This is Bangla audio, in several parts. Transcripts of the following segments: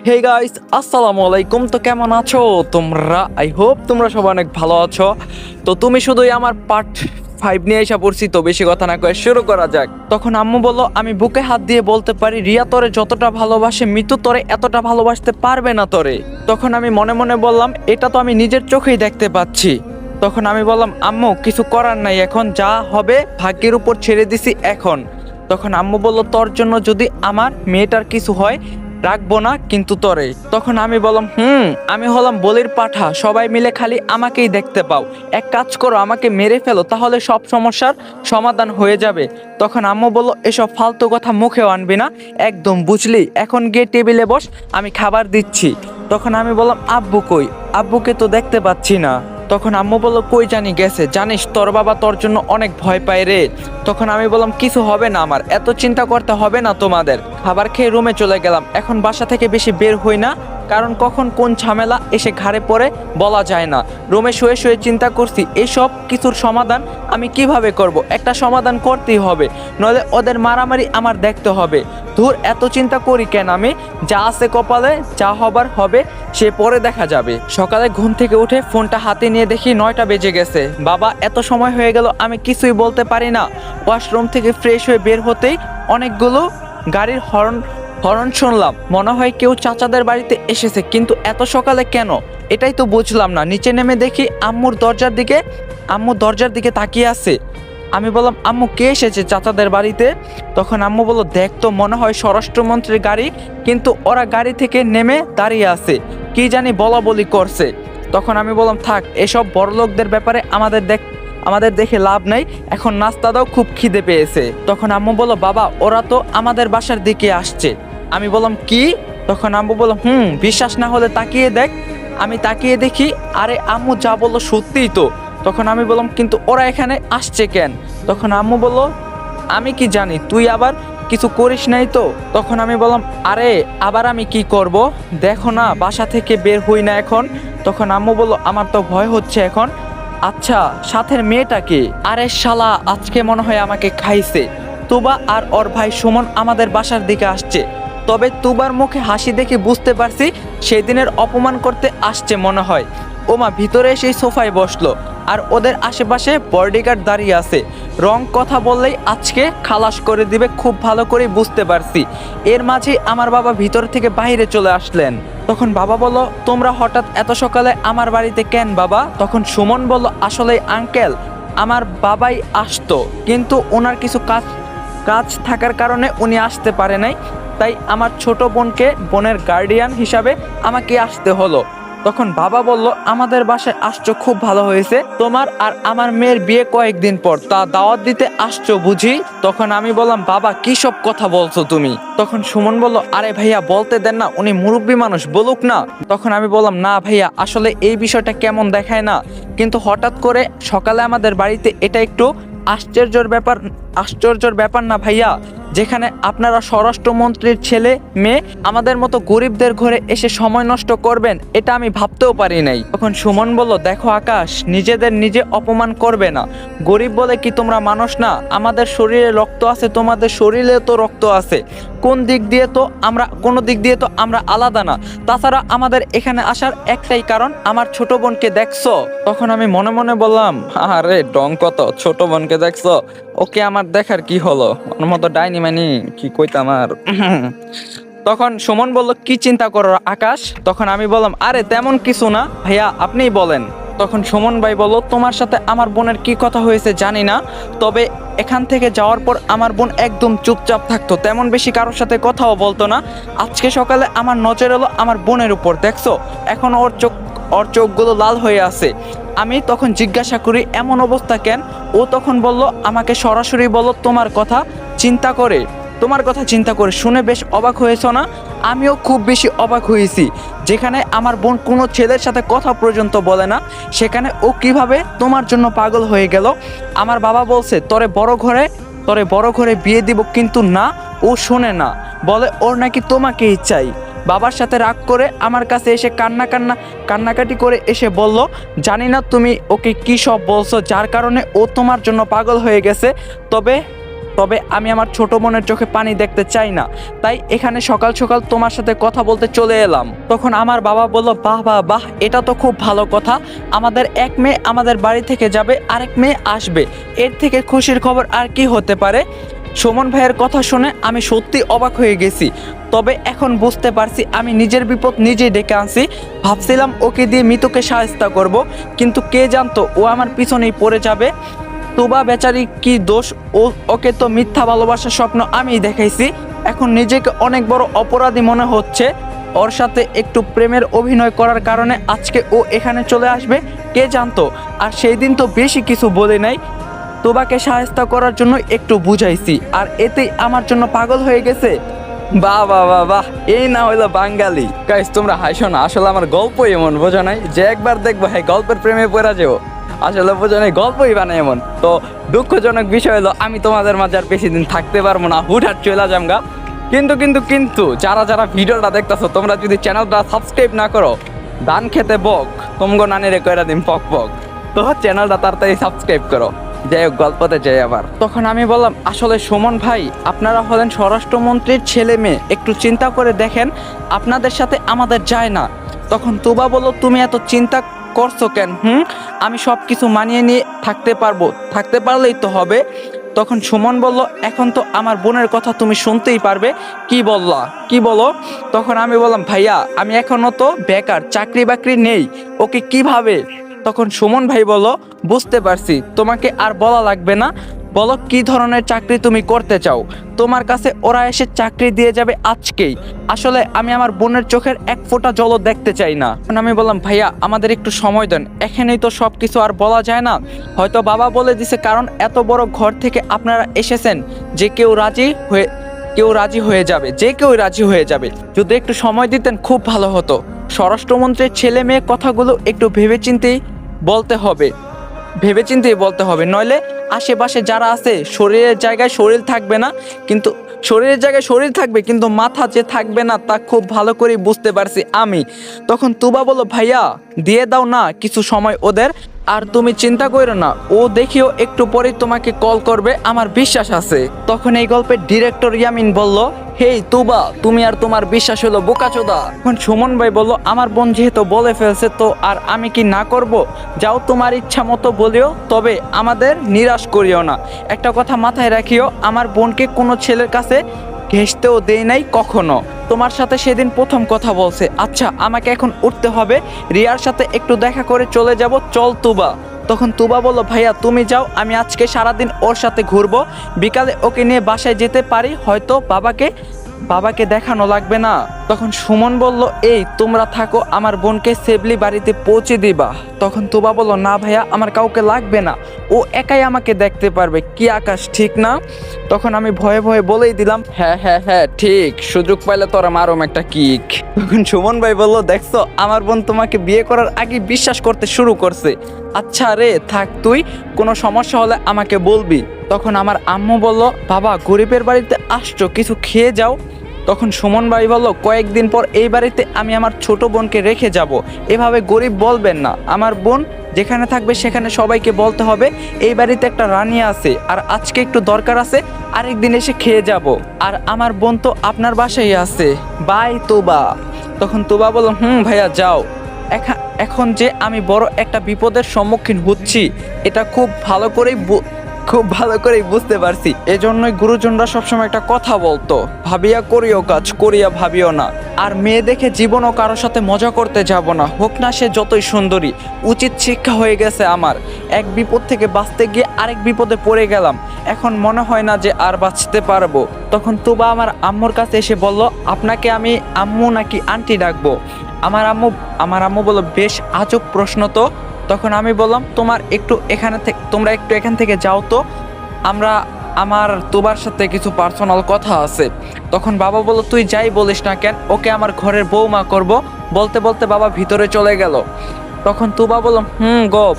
হে গাইস, আসসালামু আলাইকুম। তো কেমন আছো তোমরা? আই হোপ তোমরা সবাই অনেক ভালো আছো। তো তুমি শুধুই আমার পার্ট 5 নিয়ে এসে পড়ছি, তো বেশি কথা না কয়ে শুরু করা যাক। তখন আম্মু বলল, আমি বুকে হাত দিয়ে বলতে পারি রিয়া তোরে যতটা ভালোবাসে মিতু তোরে এতটা ভালোবাসতে পারবে না তোরে। তখন আমি মনে মনে বললাম, এটা তো আমি নিজের চোখেই দেখতে পাচ্ছি। তখন আমি বললাম, আম্মু কিছু করার নাই, এখন যা হবে ভাগ্যের উপর ছেড়ে দিছি এখন। তখন আম্মু বলল, তোর জন্য যদি আমার মেয়েটার কিছু হয় রাখবো না কিন্তু তরে। তখন আমি বললাম, আমি হলাম বলির পাঠা, সবাই মিলে খালি আমাকেই দেখতে পাও, এক কাজ করো আমাকে মেরে ফেলো, তাহলে সব সমস্যার সমাধান হয়ে যাবে। তখন আম্মু বলল, এসব ফালতু কথা মুখেও আনবি না, একদম বুঝলি, এখন গিয়ে টেবিলে বস, আমি খাবার দিচ্ছি। তখন আমি বললাম, আব্বু কই? আব্বুকে তো দেখতে পাচ্ছি না। তখন আম্মু বলল, কই জানি গেছে, জানিস তোর বাবা তোর জন্য অনেক ভয় পায় রে। তখন আমি বললাম, কিছু হবে না আমার, এত চিন্তা করতে হবে না তোমাদের। খাবার খেয়ে রুমে চলে গেলাম। এখন বাসা থেকে বেশি বের হই না, কারণ কখন কোন ঝামেলা এসে ঘাড়ে পড়ে বলা যায় না। রুমে শুয়ে শুয়ে চিন্তা করছি এইসব কিছুর সমাধান আমি কিভাবে করব। একটা সমাধান করতেই হবে, নইলে ওদের মারামারি আমার দেখতে হবে। ধুর, এত চিন্তা করি কেন আমি? যা আছে কপালে, যা হবার হবে, সে পরে দেখা যাবে। সকালে ঘুম থেকে উঠে ফোনটা হাতে নিয়ে দেখি 9টা বেজে গেছে। বাবা, এত সময় হয়ে গেল, আমি কিছুই বলতে পারি না। ওয়াশরুম থেকে ফ্রেশ হয়ে বের হতেই অনেকগুলো গাড়ির হর্ন শুনলাম। মনে হয় কেউ চাচাদের বাড়িতে এসেছে, কিন্তু এত সকালে কেন, এটাই তো বুঝলাম না। নিচে নেমে দেখি আম্মু দরজার দিকে তাকিয়ে আছে। আমি বললাম, আম্মু কে এসেছে চাচাদের বাড়িতে? তখন আম্মু বলল, দেখ তো, মনে হয় স্বরাষ্ট্রমন্ত্রীর গাড়ি, কিন্তু ওরা গাড়ি থেকে নেমে দাঁড়িয়ে আছে, কি জানি বলা বলি করছে। তখন আমি বললাম, থাক, এসব বড়লোকদের ব্যাপারে আমাদের দেখে লাভ নাই, এখন নাস্তা দাও, খুব খিদে পেয়েছে। তখন আম্মু বলল, বাবা ওরা তো আমাদের বাসার দিকে আসছে। আমি বললাম, কি? তখন আম্মু বলল, বিশ্বাস না হলে তাকিয়ে দেখ। আমি তাকিয়ে দেখি, আরে আম্মু যা বললো সত্যিই তো। তখন আমি বললাম, কিন্তু ওরা এখানে আসছে কেন? তখন আম্মু বলল, আমি কি জানি, তুই আবার কিছু করিস নাই তো। তখন আমি বললাম, আরে আবার আমি কি করব, দেখো না বাসা থেকে বের হই না এখন। তখন আম্মু বলল, আমার তো ভয় হচ্ছে এখন। আচ্ছা, সাথের মেয়েটাকে? আরে শালা, আজকে মনে হয় আমাকে খাইছে। তুবা আর ওর ভাই সুমন আমাদের বাসার দিকে আসছে। তবে তুবার মুখে হাসি দেখে বুঝতে পারছি সেদিনের অপমান করতে আসছে মনে হয়। ওমা ভিতরে সেই সোফায় বসলো, আর ওদের আশেপাশে বডিগার্ড দাঁড়িয়ে আছে। রং কথা বললেই আজকে খালাস করে দিবে, খুব ভালো করে বুঝতে পারছি। এর মাঝে আমার বাবা ভিতর থেকে বাইরে চলে আসলেন। তখন বাবা বলল, তোমরা হঠাৎ এত সকালে আমার বাড়িতে কেন বাবা? তখন সুমন বলল, আসলে আঙ্কেল, আমার বাবাই আসতো, কিন্তু ওনার কিছু কাজ থাকার কারণে উনি আসতে পারে নাই, তাই আমার ছোট বোনের গার্ডিয়ান হিসাবে আমাকে আসতে হলো। তখন বাবা বলল, আমাদের বাসায় আসছো, খুব ভালো হয়েছে, তোমার আর আমার মেয়ের বিয়ে কয়েকদিন পর, তা দাওয়াত দিতে আসছো বুঝি? তখন আমি বললাম, বাবা কি সব কথা বলছো তুমি? তখন সুমন বলল, আরে ভাইয়া বলতে দেন না, উনি মুরব্বী মানুষ, বলুক না। তখন আমি বললাম, না ভাইয়া, আসলে এই বিষয়টা কেমন দেখায় না, কিন্তু হঠাৎ করে সকালে আমাদের বাড়িতে এটা একটু আশ্চর্যের ব্যাপার না ভাইয়া, যেখানে আপনারা স্বরাষ্ট্রমন্ত্রীর ছেলে মেয়ে আমাদের মতো গরিবদের ঘরে এসে সময় নষ্ট করবেন, এটা আমি ভাবতেও পারি নাই। তখন সুমন বলল, দেখো আকাশ, নিজেদের নিজে অপমান করবে না। গরিব বলে কি তোমরা মানুষ না? আমাদের শরীরে রক্ত আছে, তোমাদের শরীরে তো রক্ত আছে, কোনো দিক দিয়ে তো আমরা আলাদা না। তাছাড়া আমাদের এখানে আসার একটাই কারণ, আমার ছোট বোনকে দেখছো? তখন আমি মনে মনে বললাম, আরে ডং কত, ছোট বোনকে দেখছো? ওকে আমার দেখার কি হলো, ওর মতো ডাইনি মানি কি কইতাম আর। তখন সুমন বলল, কি চিন্তা করো আকাশ? তখন আমি বললাম, আরে তেমন কিছু না ভাইয়া, আপনিই বলেন। তখন সুমন ভাই বলল, তোমার সাথে আমার বোনের কি কথা হয়েছে জানি না, তবে এখান থেকে যাওয়ার পর আমার বোন একদম চুপচাপ থাকতো, তেমন বেশি কারোর সাথে কথাও বলতো না। আজকে সকালে আমার নজর এলো আমার বোনের উপর, দেখছো এখন ওর চোখগুলো লাল হয়ে আছে। আমি তখন জিজ্ঞাসা করি, এমন অবস্থা কেন? ও তখন বলল, আমাকে সরাসরি বলল, তোমার কথা চিন্তা করে শুনে বেশ অবাক হয়েছ না? আমিও খুব বেশি অবাক হয়েছি। যেখানে আমার বোন কোনো ছেলের সাথে কথা পর্যন্ত বলে না, সেখানে ও কিভাবে তোমার জন্য পাগল হয়ে গেল? আমার বাবা বলছে তোরে বড় ঘরে বিয়ে দিব, কিন্তু না, ও শোনে না, বলে ওর নাকি তোমাকেই চাই। বাবার সাথে রাগ করে আমার কাছে এসে কান্নাকাটি করে এসে বলল, জানি না তুমি ওকে কি সব বলছো, যার কারণে ও তোমার জন্য পাগল হয়ে গেছে। তবে আমি আমার ছোট বোনের চোখে পানি দেখতে চাই না, তাই এখানে সকাল সকাল তোমার সাথে কথা বলতে চলে এলাম। তখন আমার বাবা বলল, বাহ বাহ বাহ, এটা তো খুব ভালো কথা। আমাদের এক মেয়ে আমাদের বাড়ি থেকে যাবে, আরেক মেয়ে আসবে, এর থেকে খুশির খবর আর কি হতে পারে। সুমন ভাইয়ের কথা শুনে আমি সত্যি অবাক হয়ে গেছি। তবে এখন বুঝতে পারছি আমি নিজের বিপদ নিজেই ডেকে আনছি। ভাবছিলাম ওকে দিয়ে মিতুকে সাহায্য করব, কিন্তু কে জানতো ও আমার পিছনেই পড়ে যাবে। তুবা বেচারি কি দোষ, ওকে তো মিথ্যা ভালোবাসার স্বপ্ন আমি দেখাইছি। এখন নিজেকে অনেক বড় অপরাধী মনে হচ্ছে। ওর সাথে একটু প্রেমের অভিনয় করার কারণে আজকে ও এখানে চলে আসবে, কে জানতো। আর সেই দিন তো বেশি কিছু বলে নাই, তোবাকে সাহায্য করার জন্য একটু বুঝাইছি, আর এতেই আমার জন্য পাগল হয়ে গেছে। বাহ বাহ বাহ বাহ, এই না হইলো বাঙালি। গাইস তোমরা হাসো না, আসলে আমার গল্পই এমন, বোঝো নাই যে একবার দেখবো হ্যাঁ গল্পের প্রেমে পড়া যাও। আসলে বোঝো নাই, গল্পই বানায় এমন। তো দুঃখজনক বিষয় হলো আমি তোমাদের মাঝে আর বেশি দিন থাকতে পারবো না, হুটহাট চলে যামগা। কিন্তু যারা যারা ভিডিওটা দেখতেছো, তোমরা যদি চ্যানেলটা সাবস্ক্রাইব না করো, ধান খেতে বক তোমগো নানিরে কইরা দিন পক পক। তো চ্যানেলটা তাড়াতাড়ি সাবস্ক্রাইব করো। যাই হোক, গল্পতে যাই আবার। তখন আমি বললাম, আসলে সুমন ভাই, আপনারা হলেন স্বরাষ্ট্রমন্ত্রীর ছেলে মেয়ে, একটু চিন্তা করে দেখেন, আপনাদের সাথে আমাদের যায় না। তখন তুবা বলল, তুমি এত চিন্তা করছো কেন? আমি সব কিছু মানিয়ে নিয়ে থাকতে পারবো, থাকতে পারলেই তো হবে। তখন সুমন বলল, এখন তো আমার বোনের কথা তুমি শুনতেই পারবে। কি বললা, কি বলো? তখন আমি বললাম, ভাইয়া আমি এখনো তো বেকার, চাকরি বাকরি নেই, ওকে কিভাবে? তখন সুমন ভাই বলল, বুঝতে পারছি, তোমাকে আর বলা লাগবে না, বলো কি ধরনের চাকরি তুমি করতে চাও। তোমার কাছে ওরা এসে চাকরি দিয়ে যাবে আজকেই। আসলে আমি আমার বোনের চোখের এক ফোঁটা জলও দেখতে চাই না। তখন আমি বললাম, ভাইয়া আমাদের একটু সময় দেন, এখানেই তো সব কিছু আর বলা যায় না। হয়তো বাবা বলে দিছে, কারণ এত বড় ঘর থেকে আপনারা এসেছেন, যে কেউ রাজি হয়ে যাবে, যে কেউ রাজি হয়ে যাবে। যদি একটু সময় দিতেন খুব ভালো হতো। স্বরাষ্ট্রমন্ত্রীর ছেলে মেয়ে কথাগুলো একটু ভেবেচিন্তেই বলতে হবে, নইলে আশেপাশে যারা আছে শরীরের জায়গায় শরীর থাকবে না, কিন্তু শরীরের জায়গায় শরীর থাকবে, কিন্তু মাথা যে থাকবে না তা খুব ভালো করে বুঝতে পারছি আমি। তখন তুবা বলল, ভাইয়া দিয়ে দাও না কিছু সময় ওদের, আর তুমি চিন্তা করো না, ও দেখিও একটু পরেই তোমাকে কল করবে, আমার বিশ্বাস আছে। তখন এই গল্পের ডিরেক্টর ইয়ামিন বলল, হেই তুবা, তুমি আর তোমার বিশ্বাস হলো বোকাচোদা। এখন সুমন ভাই বলল, আমার বোন যেহেতু বলে ফেলছে তো আর আমি কি না করব? যাও তোমার ইচ্ছা মতো বলিও, তবে আমাদের নিরাশ করিও না। একটা কথা মাথায় রাখিও, আমার বোনকে কোনো ছেলের কাছে ঘেঁষতেও দেই নাই কখনো। তোমার সাথে সেদিন প্রথম কথা বলছে। আচ্ছা আমাকে এখন উঠতে হবে, রিয়ার সাথে একটু দেখা করে চলে যাব, চল তুবা। তখন তুবা বলল, ভাইয়া তুমি যাও, আমি আজকে সারাদিন ওর সাথে ঘুরবো, বিকালে ওকে নিয়ে বাসায় যেতে পারি, হয়তো বাবাকে দেখানো লাগবে না। তখন সুমন বলল, এই তোমরা থাকো, আমার বোনকে সেফলি বাড়িতে পৌঁছে দিবা। তখন তুবা বলল, না ভাইয়া আমার কাউকে লাগবে না, ও একাই আমাকে দেখতে পারবে। কি আকাশ, ঠিক না? তখন আমি ভয়ে ভয়ে বলেই দিলাম, হ্যাঁ হ্যাঁ হ্যাঁ ঠিক, সুযোগ পাইলে তোরা মারম একটা কিক। তখন সুমন ভাই বলল, দেখছো আমার বোন তোমাকে বিয়ে করার আগে বিশ্বাস করতে শুরু করছে। আচ্ছা রে থাক, তুই কোনো সমস্যা হলে আমাকে বলবি। তখন আমার আম্মু বলল, বাবা গরিবের বাড়িতে আসছো, কিছু খেয়ে যাও। তখন সুমন ভাই বলল, কয়েকদিন পর এই বাড়িতে আমি আমার ছোট বোনকে রেখে যাব, এভাবে গরিব বলবেন না। আমার বোন যেখানে থাকবে সেখানে সবাইকে বলতে হবে এই বাড়িতে একটা রানী আছে, আর আজকে একটু দরকার আছে, আরেকদিন এসে খেয়ে যাব। আর আমার বোন তো আপনার বাসায় আছে, বাই তুবা। তখন তুবা বলল, ভাইয়া যাও। এখন যে আমি বড় একটা বিপদের সম্মুখীন হচ্ছি, এটা খুব ভালো করেই বুঝতে পারছি। এজন্যই গুরুজনরা সবসময় একটা কথা বলতো, ভাবিয়া করিও কাজ, করিয়া ভাবিও না। আর মেয়ে দেখে জীবনও কারোর সাথে মজা করতে যাব না, হোক না সে যতই সুন্দরী। উচিত শিক্ষা হয়ে গেছে আমার, এক বিপদ থেকে বাঁচতে গিয়ে আরেক বিপদে পড়ে গেলাম, এখন মনে হয় না যে আর বাঁচতে পারবো। তখন তুবা আমার আম্মুর কাছে এসে বলল, আপনাকে আমি আম্মু নাকি আন্টি ডাকবো? আমার আম্মু বলল, বেশ আজব প্রশ্ন তো। তখন আমি বললাম, তোমরা একটু এখান থেকে যাও তো, আমার তোবার সাথে কিছু পার্সোনাল কথা আছে। তখন বাবা বলল, তুই যাই বলিস না কেন, ওকে আমার ঘরের বৌমা করব। বলতে বলতে বাবা ভিতরে চলে গেল। তখন তুবা বললাম,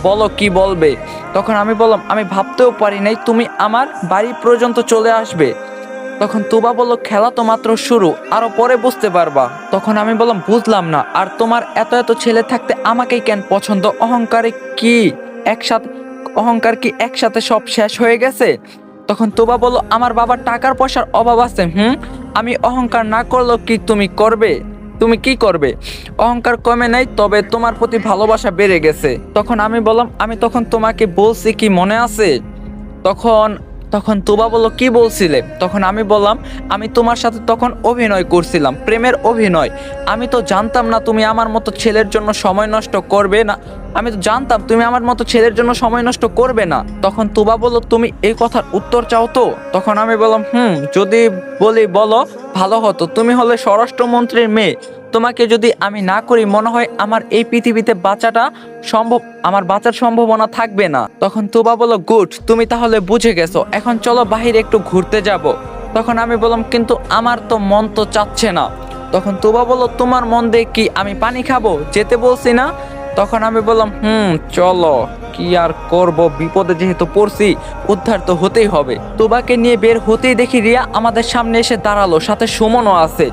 বলো কি বলবে। তখন আমি বললাম, আমি ভাবতেও পারি নাই তুমি আমার বাড়ি পর্যন্ত চলে আসবে। তখন তুবা বলল, খেলা তো মাত্র শুরু, আরো পরে বুঝতে পারবা। তখন আমি বললাম, বুঝলাম না, আর তোমার এত ছেলে থাকতে আমাকেই কেন পছন্দ? অহংকার কি একসাথে সব শেষ হয়ে গেছে? তখন তুবা বলল, আমার বাবার টাকার পয়সার অভাব আছে। আমি অহংকার না করলেও কি তুমি করবে? তুমি কি করবে? অহংকার কমে নাই, তবে তোমার প্রতি ভালোবাসা বেড়ে গেছে। তখন আমি বললাম, আমি তখন তোমাকে বলছি কি মনে আছে? তখন তখন তুবা বলল, কি বলছিলে? তখন আমি বললাম, আমি তোমার সাথে তখন অভিনয় করছিলাম, প্রেমের অভিনয়। আমি তো জানতাম না তুমি আমার মতো ছেলের জন্য সময় নষ্ট করবে না। আমি তো জানতাম তুমি আমার মতো ছেলের জন্য সময় নষ্ট করবে না। তখন তুবা বলল, তুমি এই কথার উত্তর চাও তো? তখন আমি বললাম, যদি বলি বলো, ভালো হতো। তুমি হলে স্বরাষ্ট্রমন্ত্রীর মেয়ে, তোমাকে যদি আমি না করি মনে হয় আমার এই পৃথিবীতে বাঁচাটা সম্ভব, আমার বাঁচার সম্ভাবনা থাকবে না। তখন তুবা বলল, গুড, তুমি তাহলে বুঝে গেছো, এখন চলো বাহিরে একটু ঘুরতে যাব। তখন আমি বললাম, কিন্তু আমার তো মন তো চাচ্ছে না। তখন তুবা বলল, তোমার মন দিয়ে কি আমি পানি খাবো? যেতে বলছি না? তখন আমি বললাম, চলো, কি আর করব, বিপদে যেহেতু পড়ছি, উদ্ধার তো হতেই হবে। তুবাকে নিয়ে বের হতেই দেখি রিয়া আমাদের সামনে এসে দাঁড়ালো, সাথে সুমনও আছে।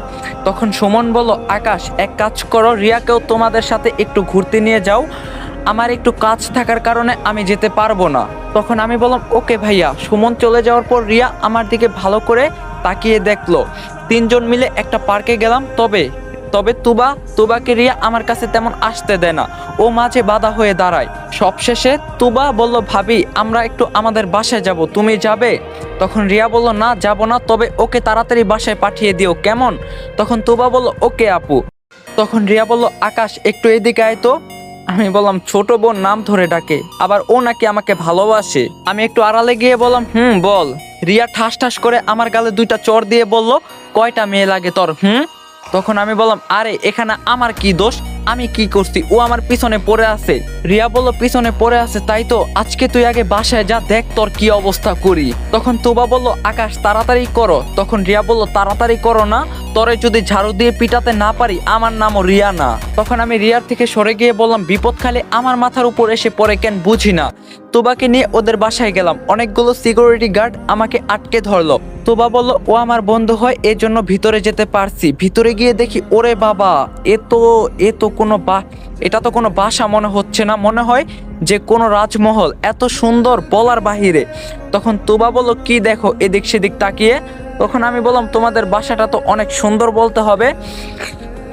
তখন সুমন বলল, আকাশ, এক কাজ করো, রিয়াকেও তোমাদের সাথে একটু ঘুরতে নিয়ে যাও, আমার একটু কাজ থাকার কারণে আমি যেতে পারবো না। তখন আমি বললাম, ওকে ভাইয়া। সুমন চলে যাওয়ার পর রিয়া আমার দিকে ভালো করে তাকিয়ে দেখলো। তিনজন মিলে একটা পার্কে গেলাম। তবে তবে তুবাকে রিয়া আমার কাছে তেমন আসতে দেয় না, ও মাঝে বাধা হয়ে দাঁড়ায়। সবশেষে তুবা বলল, ভাবি, আমরা একটু আমাদের বাসায় যাব, তুমি যাবে? তখন রিয়া বলল, না, যাব না, তবে ওকে তাড়াতাড়ি বাসায় পাঠিয়ে দিও, কেমন? তখন তুবা বলল, ওকে আপু। তখন রিয়া বলল, আকাশ, একটু এদিকে আয় তো। আমি বললাম, ছোট বোন নাম ধরে ডাকে, আবার ও নাকি আমাকে ভালোবাসে? আমি একটু আড়ালে গিয়ে বললাম, বল। রিয়া ঠাস ঠাস করে আমার গালে দুইটা চড় দিয়ে বলল, কয়টা মেয়ে লাগে তোর? তখন আমি বললাম, আরে এখানে আমার কি দোষ? আমি কি করছি? ও আমার পিছনে পড়ে আছে। রিয়া বলল, পিছনে পড়ে আছে তাই তো, আজকে তুই আগে বাসায় যা, দেখ তোর কি অবস্থা করি। তখন তুবা বলল, আকাশ, তাড়াতাড়ি করো। তখন রিয়া বলল, তাড়াতাড়ি করো না, তরে যদি ঝাড়ু দিয়ে পিটাতে না পারি, আমার নামও রিয়া না। তখন আমি রিয়ার থেকে সরে গিয়ে বললাম, বিপদ খালি আমার মাথার উপর এসে পড়ে কেন বুঝি না। তুবাকে নিয়ে ওদের বাসায় গেলাম, অনেকগুলো সিকিউরিটি গার্ড আমাকে আটকে ধরলো। তুবা বলল, ও আমার বন্ধু হয়, এজন্য ভিতরে যেতে পারছি। ভিতরে গিয়ে দেখি, ওরে বাবা, এটা তো কোনো বাসা মনে হচ্ছে না, মনে হয় যে কোনো রাজমহল, এত সুন্দর বলার বাহিরে। তখন তুবা বলল, কি দেখো এদিক সেদিক তাকিয়ে? তখন আমি বললাম, তোমাদের বাসাটা তো অনেক সুন্দর বলতে হবে।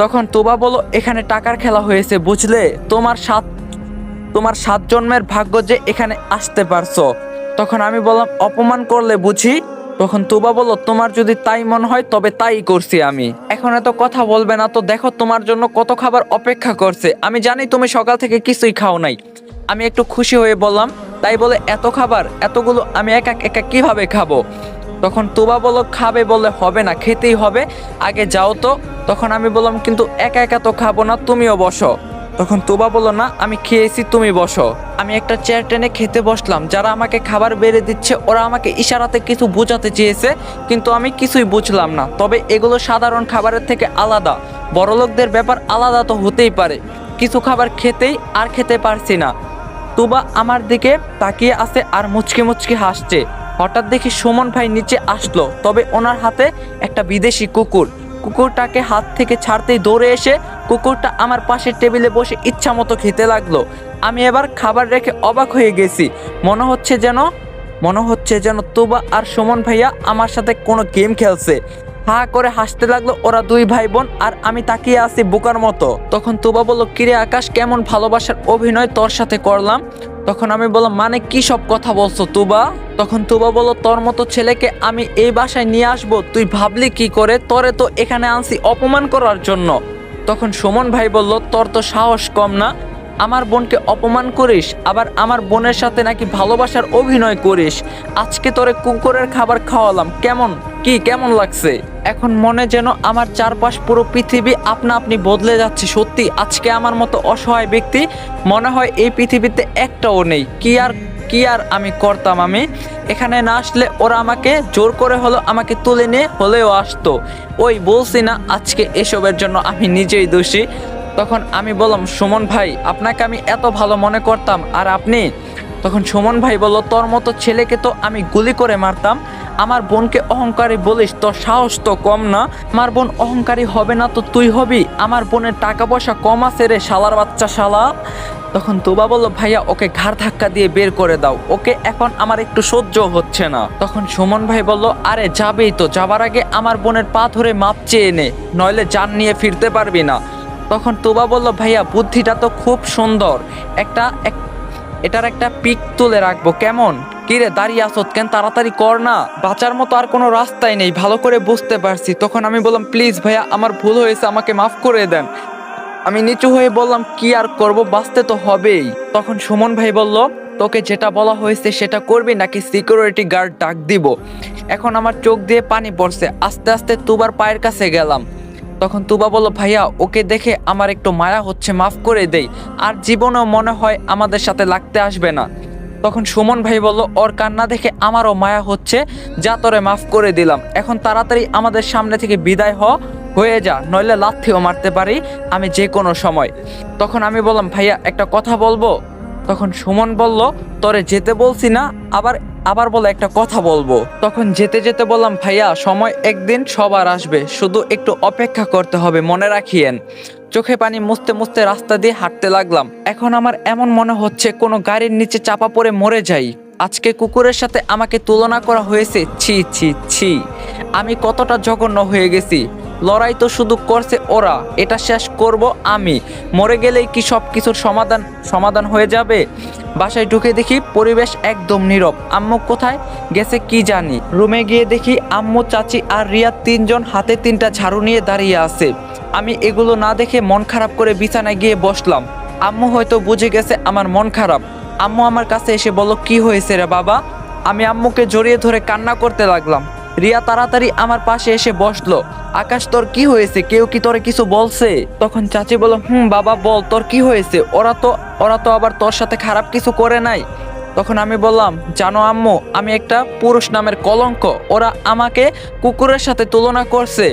তখন তুবা বলল, এখানে টাকার খেলা হয়েছে বুঝলে, তোমার 7 জন্মের ভাগ্য যে এখানে আসতে পারছো। তখন আমি বললাম, অপমান করলে বুঝি? তখন তুবা বলল, তোমার যদি তাই মনে হয় তবে তাই করছি আমি। এখন এত কথা বলবে না তো, দেখো তোমার জন্য কত খাবার অপেক্ষা করছে। আমি জানি তুমি সকাল থেকে কিছুই খাও নাই। আমি একটু খুশি হয়ে বললাম, তাই বলে এত খাবার, এতগুলো আমি একা একা কিভাবে খাবো? তখন তুবা বলল, খাবে বলে হবে না, খেতেই হবে, আগে যাও তো। তখন আমি বললাম, কিন্তু একা একা তো খাবো না, তুমিও বসো। তখন তুবা বলল, না, আমি খেয়েছি, তুমি বসো। আমি একটা চেয়ার টেনে খেতে বসলাম। যারা আমাকে খাবার বেড়ে দিচ্ছে ওরা আমাকে ইশারাতে কিছু বোঝাতে চেয়েছে, কিন্তু আমি কিছুই বুঝলাম না। তবে এগুলো সাধারণ খাবারের থেকে আলাদা, বড়লোকদের ব্যাপার আলাদা তো হতেই পারে। কিছু খাবার খেতেই আর খেতে পারছি না। তুবা আমার দিকে তাকিয়ে আছে আর মুচকি মুচকি হাসছে। হঠাৎ দেখি সুমন ভাই নিচে আসলো, তবে ওনার হাতে একটা বিদেশি কুকুর। কুকুরটাকে হাত থেকে ছাড়তেই দৌড়ে এসে কুকুরটা আমার পাশের টেবিলে বসে ইচ্ছা মতো খেতে লাগলো। আমি এবার খাবার রেখে অবাক হয়ে গেছি। মনে হচ্ছে যেন তুবা আর সুমন ভাইয়া আমার সাথে কোনো গেম খেলছে। হা করে হাসতে লাগলো ওরা দুই ভাই বোন, আর আমি তাকিয়ে আছি বোকার মতো। তখন তুবা বলল, কিরে আকাশ, কেমন ভালোবাসার অভিনয় তোর সাথে করলাম? তখন আমি বললাম, মানে কি সব কথা বলছো তুবা? তখন তুবা বলল, তোর মতো ছেলেকে আমি এই বাসায় নিয়ে আসবো, তুই ভাবলি কি করে? তোরে তো এখানে আনছি অপমান করার জন্য। তখন সুমন ভাই বলল, তোর তো সাহস কম না, আমার বোনকে অপমান করিস, আবার আমার বোনের সাথে নাকি ভালোবাসার অভিনয় করিস। আজকে তোরে কুকুরের খাবার খাওয়ালাম, কেমন লাগছে? এখন মনে যেন আমার চারপাশ পুরো পৃথিবী আপনা আপনি বদলে যাচ্ছে। সত্যি আজকে আমার মতো অসহায় ব্যক্তি মনে হয় এই পৃথিবীতে একটাও নেই। কি আর আমি করতাম? আমি এখানে না আসলে ওরা আমাকে জোর করে হলো আমাকে তুলে নিয়ে হলেও আসতো। ওই বলছি না, আজকে এসবের জন্য আমি নিজেই দোষী। তখন আমি বললাম, সুমন ভাই, আপনাকে আমি এত ভালো মনে করতাম, আর আপনি? তখন সুমন ভাই বলল, তোর মতো ছেলেকে তো আমি গুলি করে মারতাম, আমার বোনকে অহংকারী বলিস? তোর সাহস তো কম না। আমার বোন অহংকারী হবে না তো তুই হবি? আমার বোনের টাকা পয়সা কম আছে রে, শালার বাচ্চা শালা। তখন তুবা বলল, ভাইয়া ওকে ঘাড় ধাক্কা দিয়ে বের করে দাও, ওকে এখন আমার একটু সহ্য হচ্ছে না। তখন সুমন ভাই বলল, আরে যাবেই তো, যাবার আগে আমার বোনের পা ধরে মাপ চেয়ে নে, নইলে জান নিয়ে ফিরতে পারবি না। তখন তুবা বলল, ভাইয়া বুদ্ধিটা তো খুব সুন্দর, এটার একটা পিক তুলে রাখবো কেমন? কিরে দাঁড়িয়ে আসত কেন, তাড়াতাড়ি কর না, বাঁচার মতো আর কোনো রাস্তাই নেই, ভালো করে বুঝতে পারছি। তখন আমি বললাম, প্লিজ ভাইয়া আমার ভুল হয়েছে, আমাকে মাফ করে দেন। আমি নিচু হয়ে বললাম, কি আর করব, বাঁচতে তো হবেই। তখন সুমন ভাই বলল, তোকে যেটা বলা হয়েছে সেটা করবি নাকি সিকিউরিটি গার্ড ডাক দিব? এখন আমার চোখ দিয়ে পানি পড়ছে, আস্তে আস্তে তুবার পায়ের কাছে গেলাম। তখন তুবা বলল, ভাইয়া ওকে দেখে আমার একটু মায়া হচ্ছে, মাফ করে দেই, আর জীবনেও মনে হয় আমাদের সাথে লাগতে আসবে না। তখন সুমন ভাই বলল, ওর কান্না দেখে আমারও মায়া হচ্ছে, যা তোরে মাফ করে দিলাম, এখন তাড়াতাড়ি আমাদের সামনে থেকে বিদায় হয়ে যা, নইলে লাথিও মারতে পারি আমি যে কোনো সময়। তখন আমি বললাম, ভাইয়া একটা কথা বলবো? তখন সুমন বলল, তোরে যেতে বলছি না, আবার আবার বলে একটা কথা বলবো। তখন যেতে যেতে বললাম, ভাইয়া সময় একদিন সবার আসবে, শুধু একটু অপেক্ষা করতে হবে, মনে রাখিয়েন। চোখে পানি মুছতে মুছতে রাস্তা দিয়ে হাঁটতে লাগলাম। এখন আমার এমন মনে হচ্ছে কোনো গাড়ির নিচে চাপা পড়ে মরে যাই। আজকে কুকুরের সাথে আমাকে তুলনা করা হয়েছে, ছি ছি ছি, আমি কতটা জঘন্য হয়ে গেছি। লড়াই তো শুধু করছে ওরা, এটা শেষ করব আমি। মরে গেলেই কি সব কিছুর সমাধান হয়ে যাবে? বাসায় ঢুকে দেখি পরিবেশ একদম নীরব, আম্মু কোথায় গেছে কি জানি। রুমে গিয়ে দেখি আম্মু, চাচি আর রিয়া তিনজন হাতে তিনটা ঝাড়ু নিয়ে দাঁড়িয়ে আছে। আমি এগুলো না দেখে মন খারাপ করে বিছানায় গিয়ে বসলাম। আম্মু হয়তো বুঝে গেছে আমার মন খারাপ। আম্মু আমার কাছে এসে বলল, কি হয়েছে রে বাবা? আমি আম্মুকে জড়িয়ে ধরে কান্না করতে লাগলাম। রিয়া তাড়াতাড়ি আমার পাশে এসে বসলো। আকাশ তোর কি হয়েছে, কেউ কি তোরে কিছু বলছে? তখন চাচি বলল, বাবা বল তোর কি হয়েছে, ওরা তো আবার তোর সাথে খারাপ কিছু করে নাই। তখন আমি বললাম, জানো আম্মু, আমি একটা পুরুষ নামের কলঙ্ক, ওরা আমাকে কুকুরের সাথে তুলনা করছে।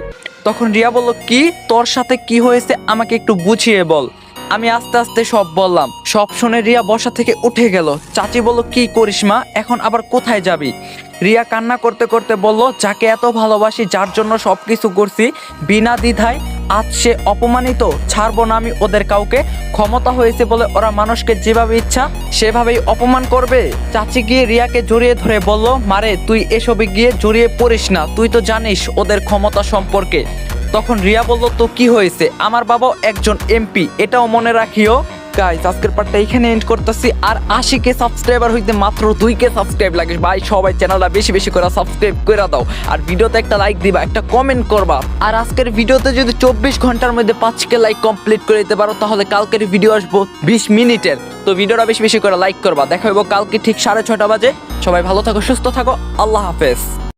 তখন রিয়া বলল, কি তোর সাথে কি হয়েছে আমাকে একটু বুঝিয়ে বল। আমি আস্তে আস্তে সব বললাম। সব শুনে রিয়া বসা থেকে উঠে গেল। চাচি বলল, কি করিস মা, এখন আবার কোথায় যাবি? রিয়া কান্না করতে করতে বলল, যাকে এত ভালোবাসি, যার জন্য সবকিছু করছি, বিনা দ্বিধায় আজ সে অপমানিত, ছাড়বো না আমি ওদের কাউকে। ক্ষমতা হয়েছে বলে ওরা মানুষকে যেভাবে ইচ্ছা সেভাবেই অপমান করবে। চাচি গিয়ে রিয়াকে জড়িয়ে ধরে বলল, মারে তুই এসবে গিয়ে জড়িয়ে পড়িস না, তুই তো জানিস ওদের ক্ষমতা সম্পর্কে। তখন রিয়া বলল, তো কি হয়েছে, আমার বাবাও একজন এমপি, এটাও মনে রাখিও। গাইস আজকের পার্টটা এখানে এন্ড করতেছি। আর 80K সাবস্ক্রাইবার হইতে মাত্র 2K সাবস্ক্রাইব লাগে ভাই, সবাই চ্যানেলটা বেশি বেশি করে সাবস্ক্রাইব করে দাও, আর ভিডিওতে একটা লাইক দিবা, একটা কমেন্ট করবা। আর আজকের ভিডিওতে যদি 24 ঘন্টার মধ্যে 5K লাইক কমপ্লিট করে দিতে পারো, তাহলে কালকের ভিডিও আসবো 20 মিনিটের। তো ভিডিওটা বেশি বেশি করে লাইক করবা। দেখা হইব কালকে ঠিক 6:30 বাজে। সবাই ভালো থাকো, সুস্থ থাকো, আল্লাহ হাফেজ।